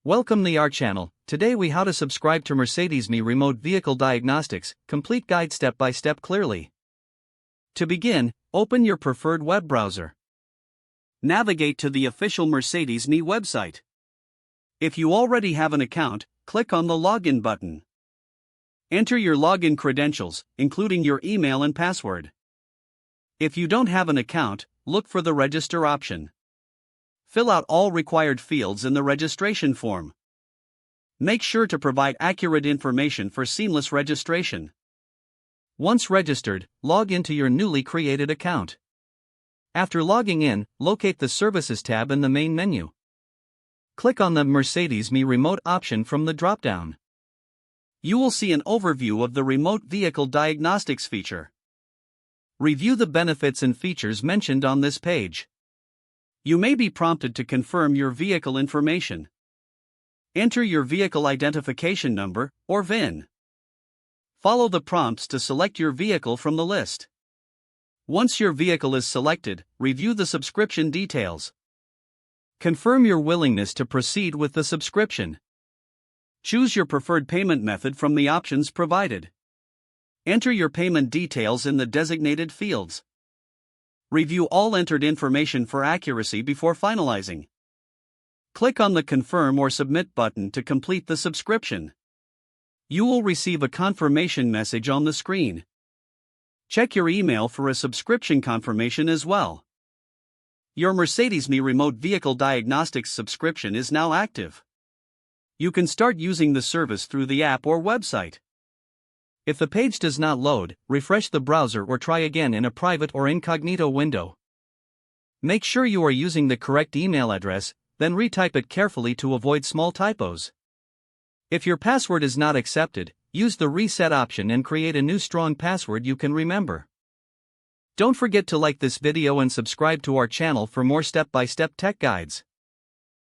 Welcome to our channel. Today we how to subscribe to Mercedes-Me Remote Vehicle Diagnostics, complete guide step by step clearly. To begin, open your preferred web browser. Navigate to the official Mercedes-Me website. If you already have an account, click on the login button. Enter your login credentials, including your email and password. If you don't have an account, look for the register option. Fill out all required fields in the registration form. Make sure to provide accurate information for seamless registration. Once registered, log into your newly created account. After logging in, locate the Services tab in the main menu. Click on the Mercedes-Me Remote option from the drop-down. You will see an overview of the Remote Vehicle Diagnostics feature. Review the benefits and features mentioned on this page. You may be prompted to confirm your vehicle information. Enter your vehicle identification number, or VIN. Follow the prompts to select your vehicle from the list. Once your vehicle is selected, review the subscription details. Confirm your willingness to proceed with the subscription. Choose your preferred payment method from the options provided. Enter your payment details in the designated fields. Review all entered information for accuracy before finalizing. Click on the Confirm or Submit button to complete the subscription. You will receive a confirmation message on the screen. Check your email for a subscription confirmation as well. Your Mercedes-Me Remote Vehicle Diagnostics subscription is now active. You can start using the service through the app or website. If the page does not load, refresh the browser or try again in a private or incognito window. Make sure you are using the correct email address, then retype it carefully to avoid small typos. If your password is not accepted, use the reset option and create a new strong password you can remember. Don't forget to like this video and subscribe to our channel for more step-by-step tech guides.